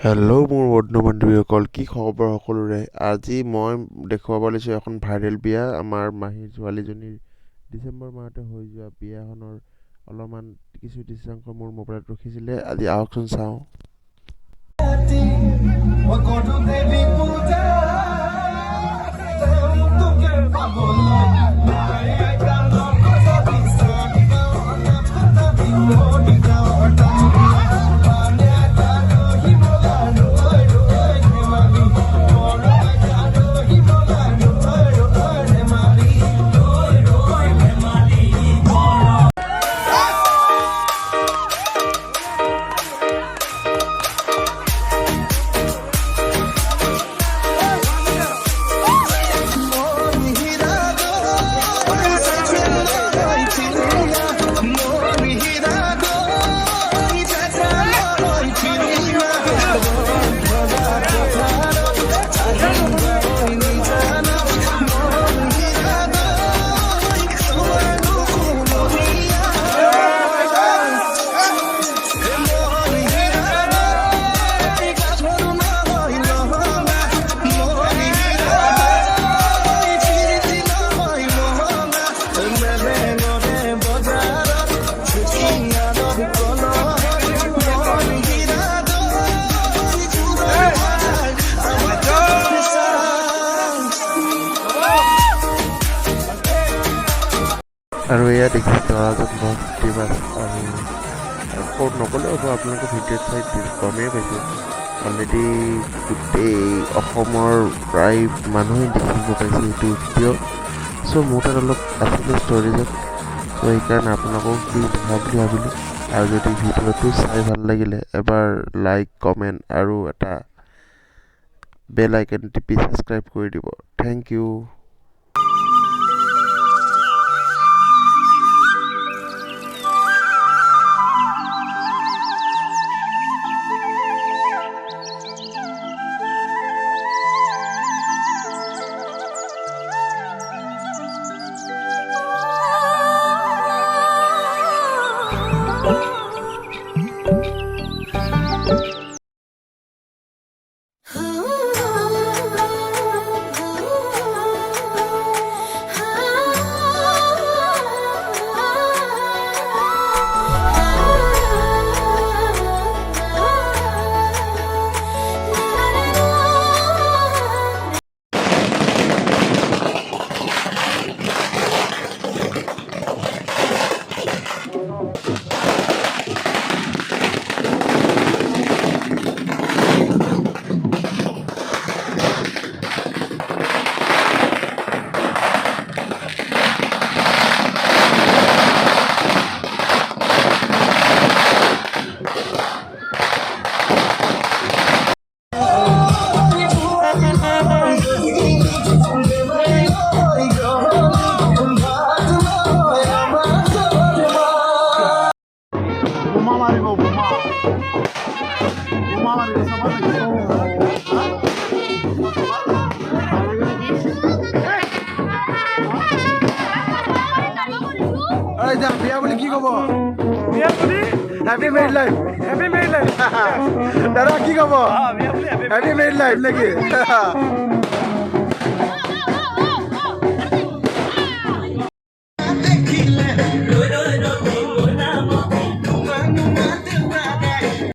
Hello' মোৰ বন্ধু বান্ধৱীসকল, কি খবৰ সকলোৰে? আজি মই দেখুৱাব লৈছোঁ এখন ভাইৰেল বিয়া। আমাৰ মাহীৰ ছোৱালীজনীৰ ডিচেম্বৰ মাহতে হৈ যোৱা বিয়াখনৰ অলপমান কিছু দৃশ্যাংশ মোৰ মোবাইলত ৰখিছিলে। আজি আহকচোন চাওঁ। আৰু এয়া দেখিছে দৰাজন বৰ ফূৰ্তিবাজ। আৰু নক'লেও হ'ব, আপোনালোকে ভিডিঅ'ত চাই গমেই পাইছে। অলৰেডি গোটেই অসমৰ প্ৰায় মানুহে দেখিব পাইছে এইটো ভিডিঅ'। চ' মোৰ তাত অলপ আছিলে ষ্ট'ৰেজত, চ' সেইকাৰণে আপোনালোকক দি দেখা বুলি ভাবিলোঁ। আৰু যদি ভিডিঅ'টো চাই ভাল লাগিলে এবাৰ লাইক, কমেণ্ট আৰু এটা বেল আইকন টিপি ছাবস্ক্ৰাইব কৰি দিব। Thank you. বিয়া বুলি কি ক'ব? Happy married life. দাদা কি ক'ব? হেপী মেৰিড লাইফ নেকি? দেখিলে